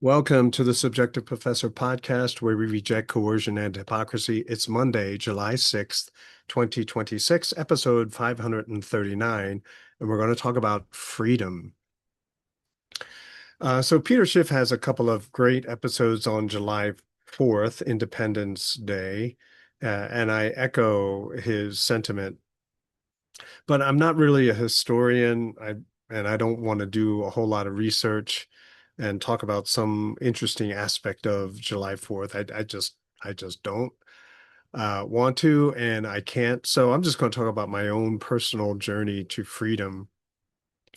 Welcome to the Subjective Professor podcast, where we reject coercion and hypocrisy. It's Monday, July 6th, 2026, episode 539, and we're going to talk about freedom. So Peter Schiff has a couple of great episodes on July 4th, Independence Day, and I echo his sentiment. But I'm not really a historian, and I don't want to do a whole lot of research and talk about some interesting aspect of July 4th. I just don't want to, and I can't. So I'm just going to talk about my own personal journey to freedom.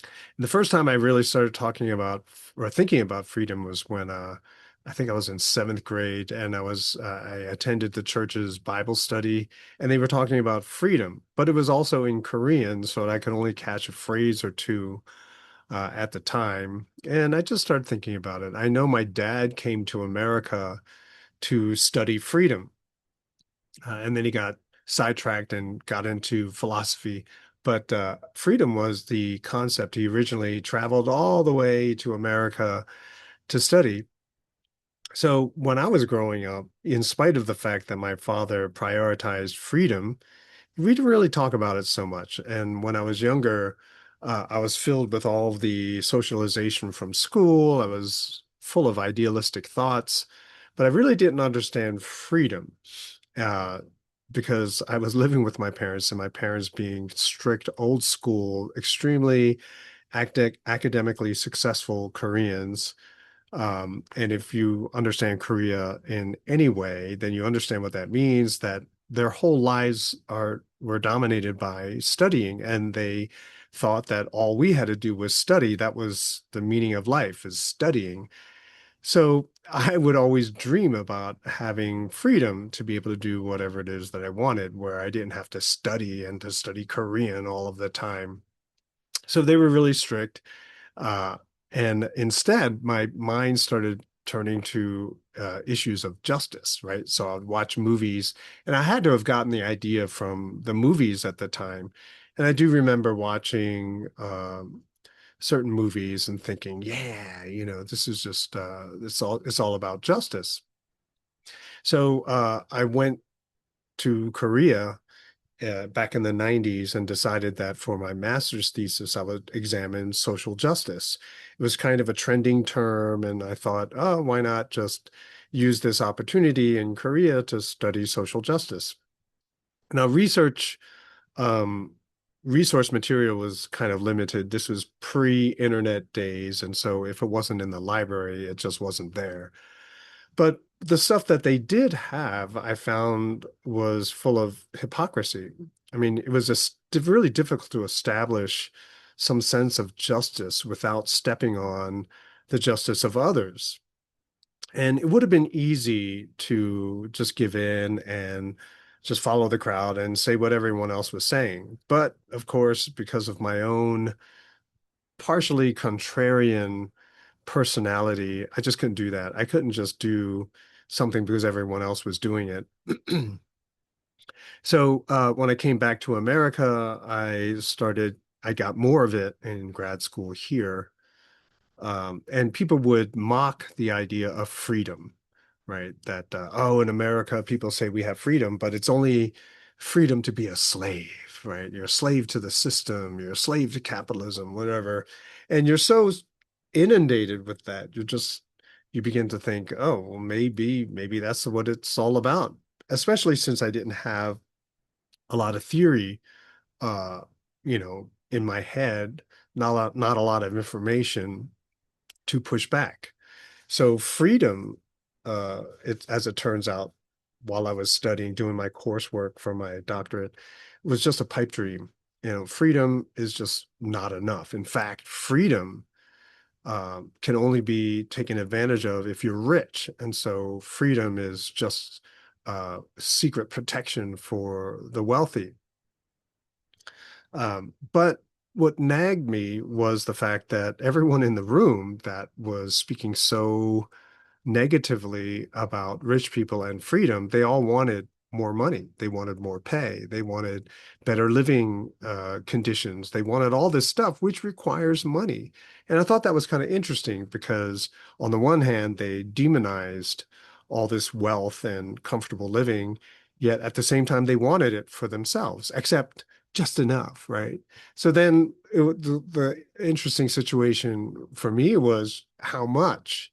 And the first time I really started talking about or thinking about freedom was when I think I was in seventh grade, and I attended the church's Bible study, and they were talking about freedom, but it was also in Korean, so I could only catch a phrase or two at the time. And I just started thinking about it. I know my dad came to America to study freedom, and then he got sidetracked and got into philosophy. But freedom was the concept. He originally traveled all the way to America to study. So when I was growing up, in spite of the fact that my father prioritized freedom, we didn't really talk about it so much. And when I was younger, I was filled with all of the socialization from school. I was full of idealistic thoughts, but I really didn't understand freedom uh, because I was living with my parents, and my parents being strict, old school, extremely academically successful Koreans. And if you understand Korea in any way, then you understand what that means, that their whole lives were dominated by studying, and they thought that all we had to do was study. That was the meaning of life, is studying. So I would always dream about having freedom to be able to do whatever it is that I wanted, where I didn't have to study and to study Korean all of the time. So they were really strict. Uh, and instead, my mind started turning to issues of justice, right? So I'd watch movies, and I had to have gotten the idea from the movies at the time. And I do remember watching certain movies and thinking, yeah, this is just it's all about justice. So I went to Korea back in the 90s and decided that for my master's thesis, I would examine social justice. It was kind of a trending term, and I thought, oh, why not just use this opportunity in Korea to study social justice? Now, um, resource material was kind of limited. This was pre-internet days, and so if it wasn't in the library, it just wasn't there. But the stuff that they did have, I found, was full of hypocrisy. I mean, it was just really difficult to establish some sense of justice without stepping on the justice of others. And it would have been easy to just give in and just follow the crowd and say what everyone else was saying. But of course, because of my own partially contrarian personality, I just couldn't do that. I couldn't just do something because everyone else was doing it. So when I came back to America, I got more of it in grad school here. And people would mock the idea of freedom, right? That, oh, in America, people say we have freedom, but it's only freedom to be a slave, right? You're a slave to the system, you're a slave to capitalism, whatever. And you're so inundated with that, you begin to think, oh, well, maybe that's what it's all about, especially since I didn't have a lot of theory, uh, in my head, not a lot of information to push back. So freedom, as it turns out, while I was studying, doing my coursework for my doctorate, was just a pipe dream. Freedom is just not enough. In fact, freedom can only be taken advantage of if you're rich. And so freedom is just secret protection for the wealthy. But what nagged me was the fact that everyone in the room that was speaking so negatively about rich people and freedom, they all wanted more money. They wanted more pay. They wanted better living conditions. They wanted all this stuff, which requires money. And I thought that was kind of interesting because on the one hand, they demonized all this wealth and comfortable living, yet at the same time, they wanted it for themselves, except just enough, right? So then the interesting situation for me was how much,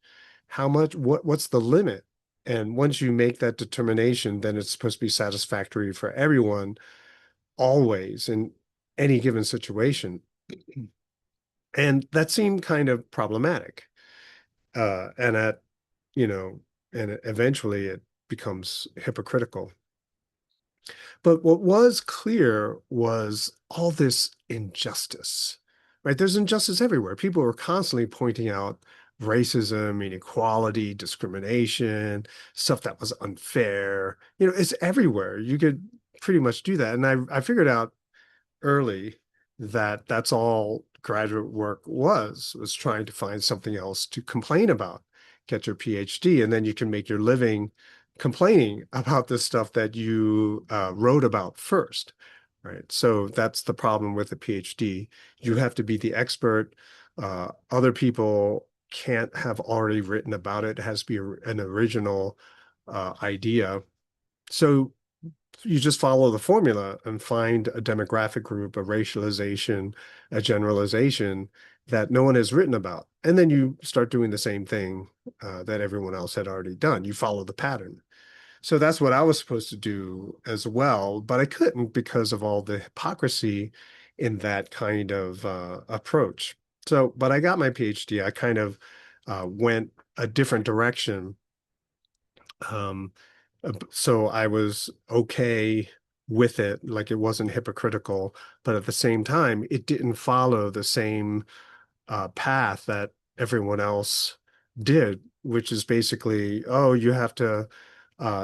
what's the limit? And once you make that determination, then it's supposed to be satisfactory for everyone, always in any given situation. And that seemed kind of problematic. And you know, and eventually it becomes hypocritical. But what was clear was all this injustice, right? There's injustice everywhere. People were constantly pointing out racism, inequality, discrimination, stuff that was unfair. It's everywhere. You could pretty much do that. And I figured out early that that's all graduate work was trying to find something else to complain about, get your PhD, and then you can make your living complaining about the stuff that you wrote about first, right? So that's the problem with a PhD. You have to be the expert. Other people can't have already written about it. It has to be an original idea. So you just follow the formula and find a demographic group, a racialization, a generalization that no one has written about. And then you start doing the same thing that everyone else had already done. You follow the pattern. So that's what I was supposed to do as well, but I couldn't because of all the hypocrisy in that kind of approach. So, but I got my PhD. I kind of went a different direction. Um, so I was okay with it, like it wasn't hypocritical, but at the same time, it didn't follow the same path that everyone else did, which is basically, oh, you have to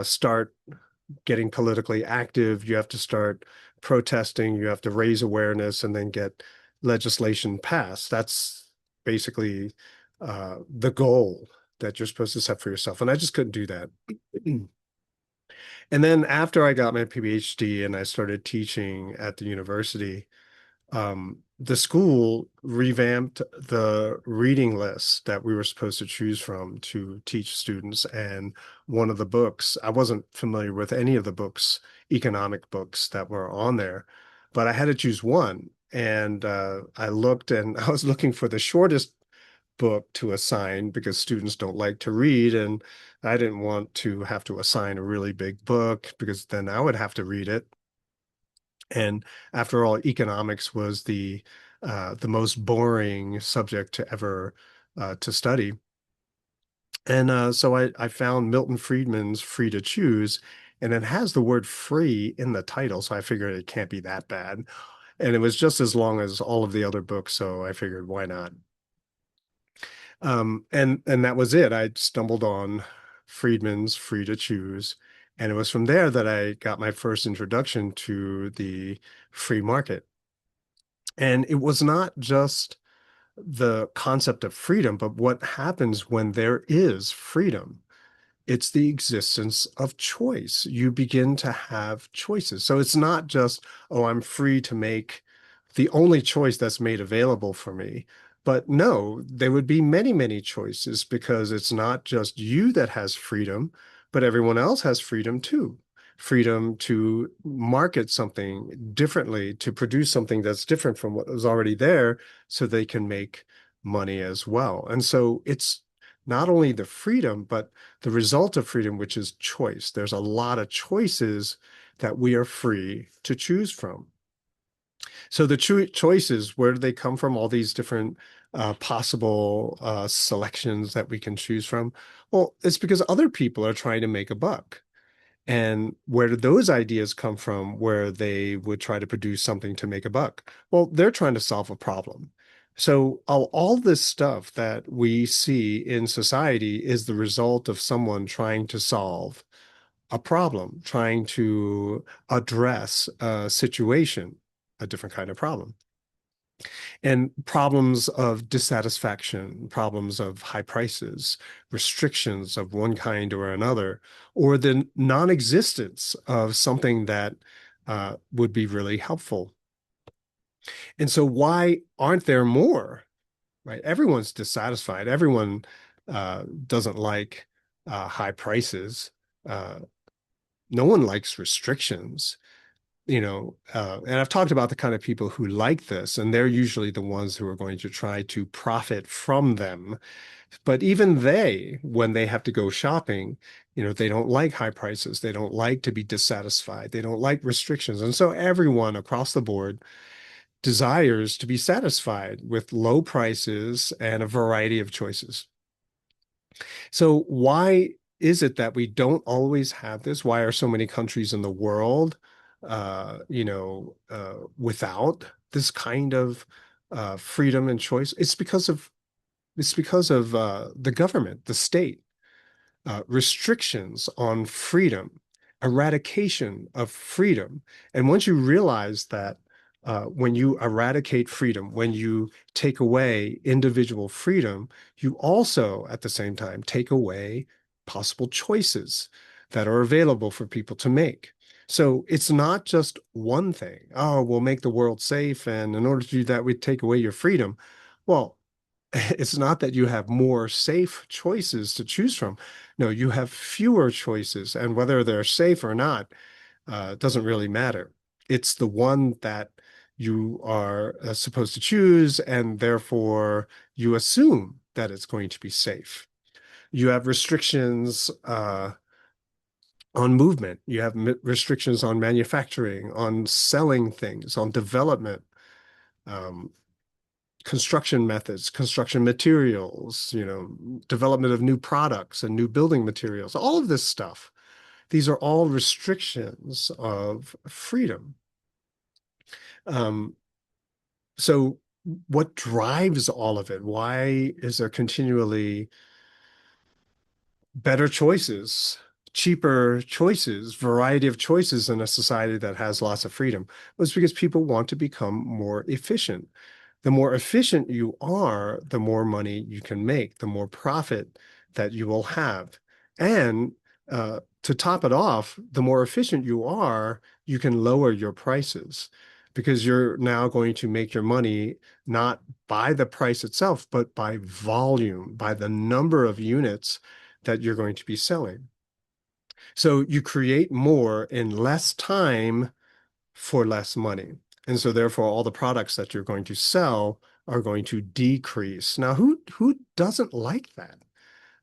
start getting politically active, you have to start protesting, you have to raise awareness, and then get legislation passed. That's basically the goal that you're supposed to set for yourself. And I just couldn't do that. And then after I got my PhD and I started teaching at the university, the school revamped the reading list that we were supposed to choose from to teach students. And one of the books, I wasn't familiar with any of the books, economic books that were on there, but I had to choose one. And I looked and I was looking for the shortest book to assign because students don't like to read. And I didn't want to have to assign a really big book because then I would have to read it. And after all, economics was the most boring subject to ever to study. And so I found Milton Friedman's Free to Choose, and it has the word free in the title. So I figured it can't be that bad. And it was just as long as all of the other books. So I figured, why not? And that was it. I stumbled on Friedman's Free to Choose. And it was from there that I got my first introduction to the free market. And it was not just the concept of freedom, but what happens when there is freedom. It's the existence of choice. You begin to have choices. So it's not just, oh, I'm free to make the only choice that's made available for me. But no, there would be many, many choices because it's not just you that has freedom, but everyone else has freedom too. Freedom to market something differently, to produce something that's different from what was already there so they can make money as well. And so it's not only the freedom, but the result of freedom, which is choice. There's a lot of choices that we are free to choose from. So the choices, where do they come from? All these different possible selections that we can choose from. Well, it's because other people are trying to make a buck. And where did those ideas come from where they would try to produce something to make a buck? Well, they're trying to solve a problem. So all this stuff that we see in society is the result of someone trying to solve a problem, trying to address a situation, a different kind of problem. And problems of dissatisfaction, problems of high prices, restrictions of one kind or another, or the non-existence of something that would be really helpful. And so why aren't there more? right? Everyone's dissatisfied. Everyone doesn't like high prices. Uh, no one likes restrictions, and I've talked about the kind of people who like this, and they're usually the ones who are going to try to profit from them. But even they, when they have to go shopping, they don't like high prices. They don't like to be dissatisfied. They don't like restrictions. And so everyone across the board desires to be satisfied with low prices and a variety of choices. So why is it that we don't always have this? Why are so many countries in the world, without this kind of freedom and choice? It's because of the government, the state, restrictions on freedom, eradication of freedom. And once you realize that when you eradicate freedom, when you take away individual freedom, you also, at the same time, take away possible choices that are available for people to make. So it's not just one thing. Oh, we'll make the world safe. And in order to do that, we take away your freedom. Well, it's not that you have more safe choices to choose from. No, you have fewer choices, and whether they're safe or not doesn't really matter. It's the one that you are supposed to choose, and therefore you assume that it's going to be safe. You have restrictions on movement. You have restrictions on manufacturing, on selling things, on development. Um, Construction methods, construction materials, development of new products and new building materials, all of this stuff. These are all restrictions of freedom. Um, so what drives all of it? Why is there continually better choices, cheaper choices, variety of choices in a society that has lots of freedom? Well, it's because people want to become more efficient. The more efficient you are, the more money you can make, the more profit that you will have. And to top it off, the more efficient you are, you can lower your prices because you're now going to make your money not by the price itself, but by volume, by the number of units that you're going to be selling. So you create more in less time for less money. And so therefore all the products that you're going to sell are going to decrease. Now, who doesn't like that,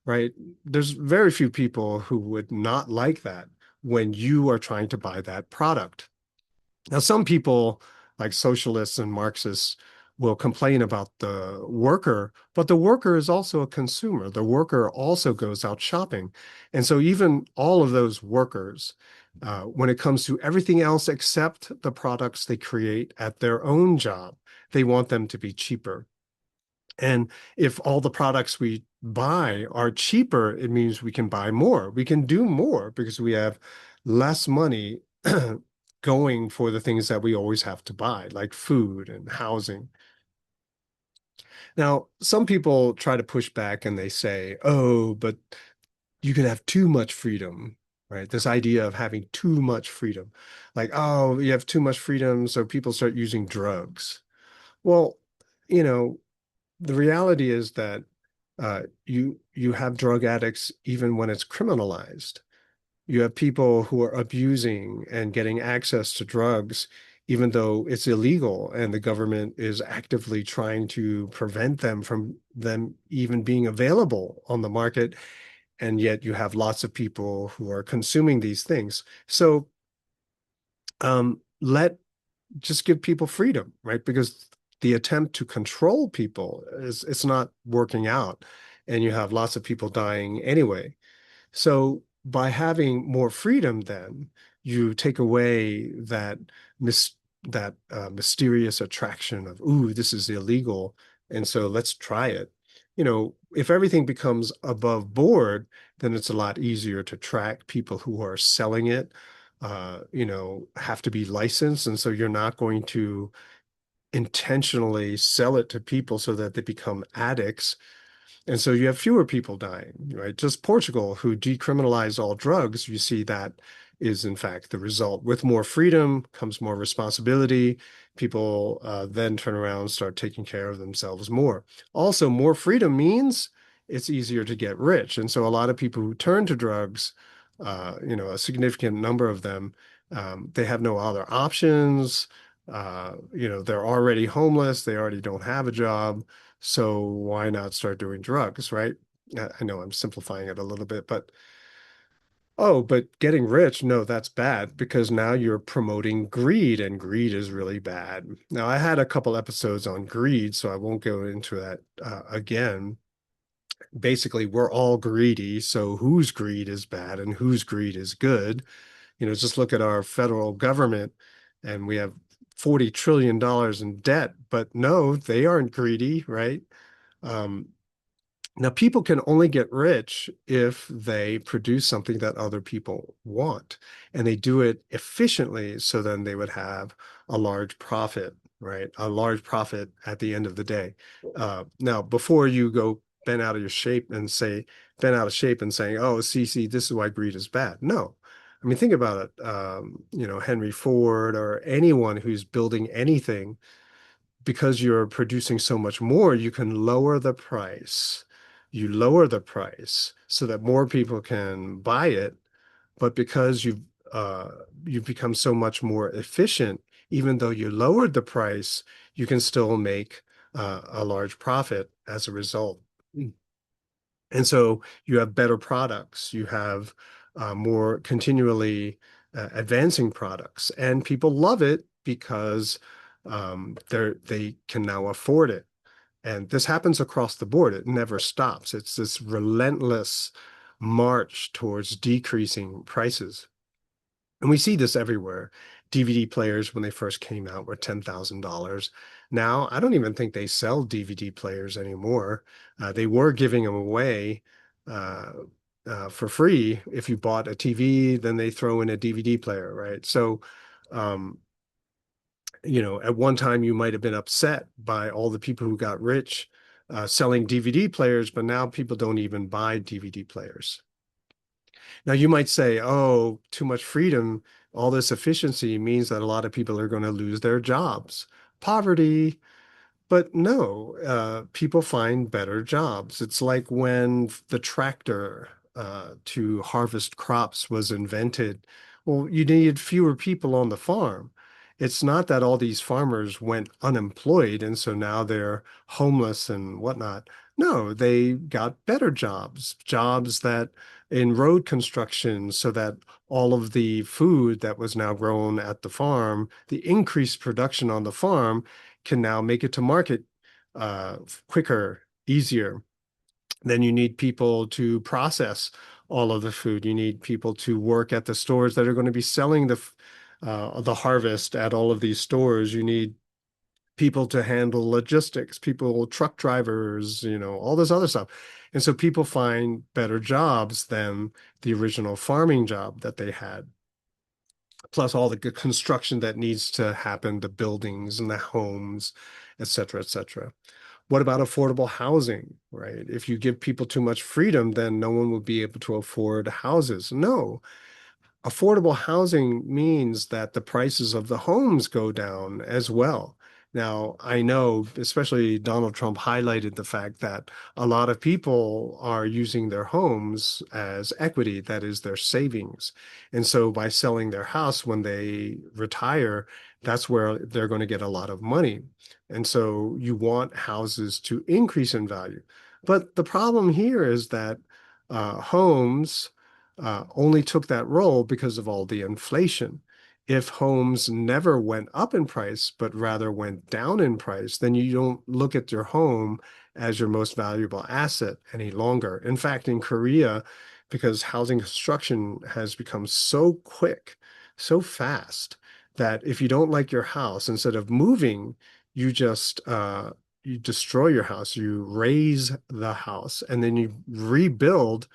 right? There's very few people who would not like that when you are trying to buy that product. Now, some people, like socialists and Marxists, will complain about the worker, but the worker is also a consumer. The worker also goes out shopping. And so even all of those workers, when it comes to everything else except the products they create at their own job, they want them to be cheaper. And if all the products we buy are cheaper, it means we can buy more. We can do more because we have less money going for the things that we always have to buy, like food and housing. Now, some people try to push back and they say, oh, but you can have too much freedom, right? This idea of having too much freedom. Like, oh, you have too much freedom, so people start using drugs. Well, you know, the reality is that you have drug addicts even when it's criminalized. You have people who are abusing and getting access to drugs, even though it's illegal, and the government is actively trying to prevent them from them even being available on the market. And yet you have lots of people who are consuming these things. So let just give people freedom, right? Because the attempt to control people is it's not working out, and you have lots of people dying anyway. So by having more freedom, then you take away mis that mysterious attraction of, ooh, this is illegal, and so let's try it. If everything becomes above board, then it's a lot easier to track people who are selling it, have to be licensed, and so you're not going to intentionally sell it to people so that they become addicts. And so you have fewer people dying, right? Just Portugal, who decriminalized all drugs, you see that is in fact the result. With more freedom comes more responsibility. People then turn around and start taking care of themselves more. Also, more freedom means it's easier to get rich. And so a lot of people who turn to drugs, a significant number of them, they have no other options. They're already homeless. They already don't have a job. So why not start doing drugs, right? I know I'm simplifying it a little bit, but oh, but getting rich, no, that's bad because now you're promoting greed, and greed is really bad. Now, I had a couple episodes on greed, so I won't go into that again. Basically, we're all greedy, so whose greed is bad and whose greed is good? Just look at our federal government, and we have $40 trillion in debt, but no, they aren't greedy, right? Um, Now, people can only get rich if they produce something that other people want, and they do it efficiently. So then they would have a large profit, right? A large profit at the end of the day. Now, before you go bent out of shape and saying, oh, see, this is why greed is bad. No. I mean, think about it. Henry Ford or anyone who's building anything, because you're producing so much more, you can lower the price. You lower the price so that more people can buy it, but because uh, you've become so much more efficient, even though you lowered the price, you can still make a large profit as a result. And so you have better products, you have more continually advancing products, and people love it because they can now afford it. And this happens across the board. It never stops. It's this relentless march towards decreasing prices. And we see this everywhere. DVD players, when they first came out, were $10,000. Now, I don't even think they sell DVD players anymore. They were giving them away uh, for free. If you bought a TV, then they throw in a DVD player, right? So, um, at one time you might have been upset by all the people who got rich selling DVD players, but now people don't even buy DVD players. Now, you might say, oh, too much freedom, all this efficiency means that a lot of people are going to lose their jobs. Poverty, but no, people find better jobs. It's like when the tractor to harvest crops was invented. Well, you needed fewer people on the farm. It's not that all these farmers went unemployed and so now they're homeless and whatnot. No, they got better jobs, jobs that in road construction, so that all of the food that was now grown at the farm, the increased production on the farm, can now make it to market uh, quicker, easier. Then you need people to process all of the food. You need people to work at the stores that are going to be selling the harvest at all of these stores. You need people to handle logistics, people, truck drivers, all this other stuff. And so people find better jobs than the original farming job that they had, plus all the construction that needs to happen, the buildings and the homes, et cetera, et cetera. What about affordable housing, right? If you give people too much freedom, then no one will be able to afford houses. No, affordable housing means that the prices of the homes go down as well. Now, I know, especially Donald Trump highlighted the fact that a lot of people are using their homes as equity, that is their savings. And so by selling their house when they retire, that's where they're going to get a lot of money. And so you want houses to increase in value. But the problem here is that homes only took that role because of all the inflation. If homes never went up in price, but rather went down in price, then you don't look at your home as your most valuable asset any longer. In fact, in Korea, because housing construction has become so quick, so fast, that if you don't like your house, instead of moving, you just you destroy your house, you raise the house, and then you rebuild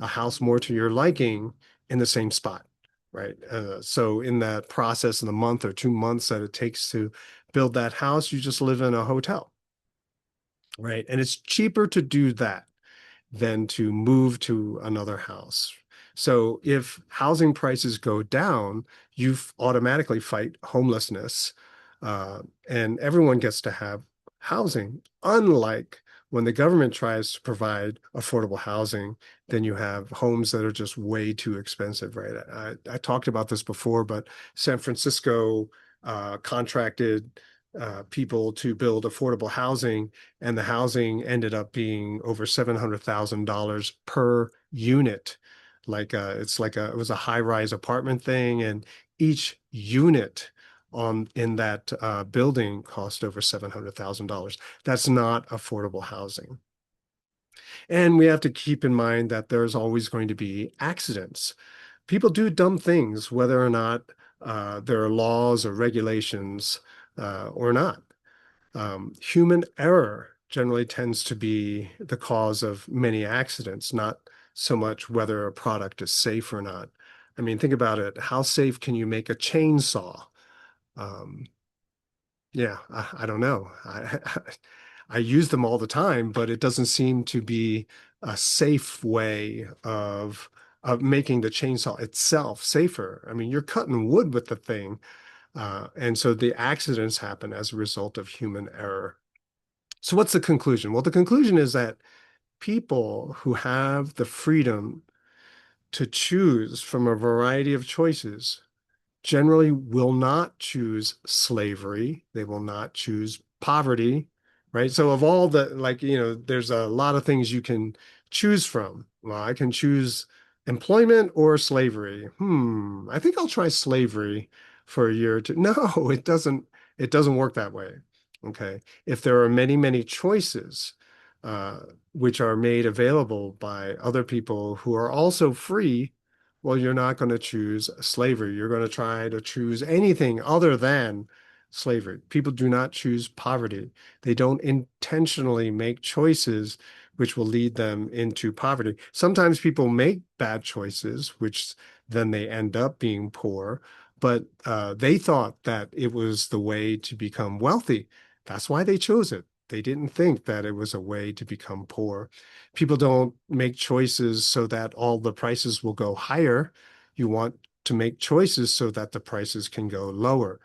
a house more to your liking in the same spot, right? So in that process, in the month or 2 months that it takes to build that house, you just live in a hotel, right? And it's cheaper to do that than to move to another house. So if housing prices go down, you automatically fight homelessness, and everyone gets to have housing. Unlike when the government tries to provide affordable housing, then you have homes that are just way too expensive, right? I talked about this before, but San Francisco contracted people to build affordable housing, and the housing ended up being over $700,000 per unit. Like it was a high-rise apartment thing, and each unit on in that building cost over $700,000. That's not affordable housing. And we have to keep in mind that there's always going to be accidents. People do dumb things, whether or not there are laws or regulations or not. Human error generally tends to be the cause of many accidents, not so much whether a product is safe or not. I mean, think about it. How safe can you make a chainsaw? Um, yeah, I don't know. I use them all the time, but it doesn't seem to be a safe way of making the chainsaw itself safer. I mean, you're cutting wood with the thing, and so the accidents happen as a result of human error. So what's the conclusion? Well, the conclusion is that people who have the freedom to choose from a variety of choices generally will not choose slavery. They will not choose poverty, right? So of all the, like, there's a lot of things you can choose from. Well, I can choose employment or slavery. I think I'll try slavery for a year or two. No, it doesn't work that way. Okay. If there are many, many choices, uh, which are made available by other people who are also free, well, you're not going to choose slavery. You're going to try to choose anything other than slavery. People do not choose poverty. They don't intentionally make choices which will lead them into poverty. Sometimes people make bad choices, which then they end up being poor, but they thought that it was the way to become wealthy. That's why they chose it. They didn't think that it was a way to become poor. People don't make choices so that all the prices will go higher. You want to make choices so that the prices can go lower.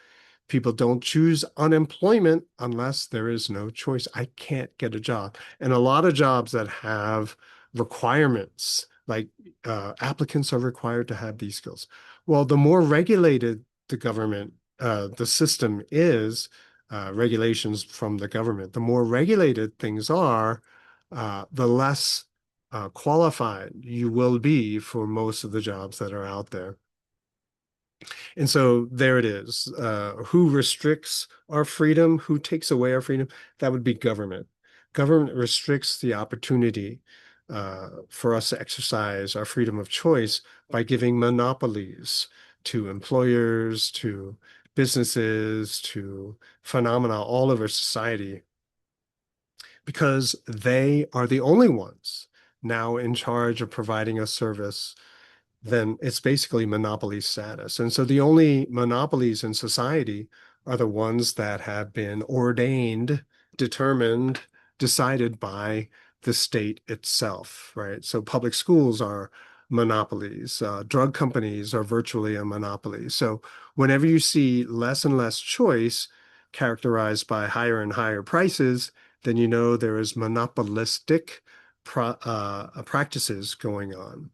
People don't choose unemployment unless there is no choice. I can't get a job. And a lot of jobs that have requirements, like applicants are required to have these skills. Well, the more regulated the government, the system is, regulations from the government, the more regulated things are, the less qualified you will be for most of the jobs that are out there. And so there it is. Who restricts our freedom? Who takes away our freedom? That would be government. Government restricts the opportunity for us to exercise our freedom of choice by giving monopolies to employers, to businesses, to phenomena all over society, because they are the only ones now in charge of providing a service. Then it's basically monopoly status. And so the only monopolies in society are the ones that have been ordained, determined, decided by the state itself, right? So public schools are monopolies. Drug companies are virtually a monopoly. So whenever you see less and less choice characterized by higher and higher prices, then you know there is monopolistic practices going on.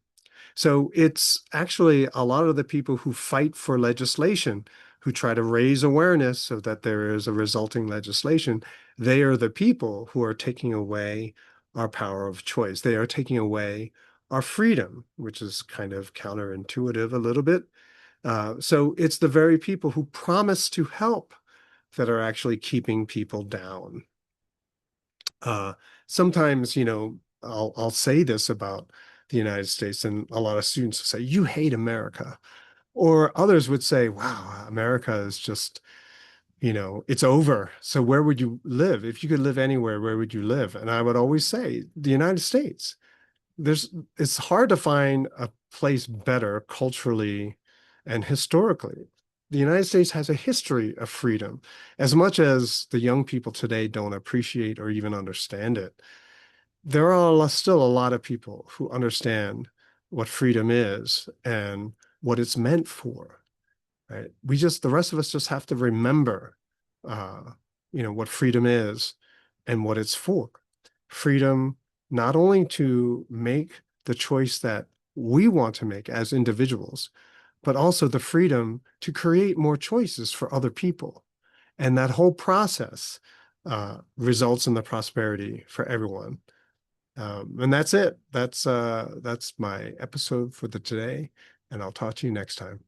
So it's actually a lot of the people who fight for legislation, who try to raise awareness so that there is a resulting legislation. They are the people who are taking away our power of choice. They are taking away our freedom, which is kind of counterintuitive a little bit. So it's the very people who promise to help that are actually keeping people down. Uh, Sometimes, I'll say this about the United States, and a lot of students will say, "You hate America," or others would say, "Wow, America is just, it's over. So where would you live? If you could live anywhere, where would you live?" And I would always say, the United States. It's hard to find a place better culturally and historically. The United States has a history of freedom, as much as the young people today don't appreciate or even understand it. There are still a lot of people who understand what freedom is and what it's meant for, right? The rest of us just have to remember, uh, what freedom is and what it's for. Freedom not only to make the choice that we want to make as individuals, but also the freedom to create more choices for other people. And that whole process results in the prosperity for everyone. And that's it. That's my episode for the today, and I'll talk to you next time.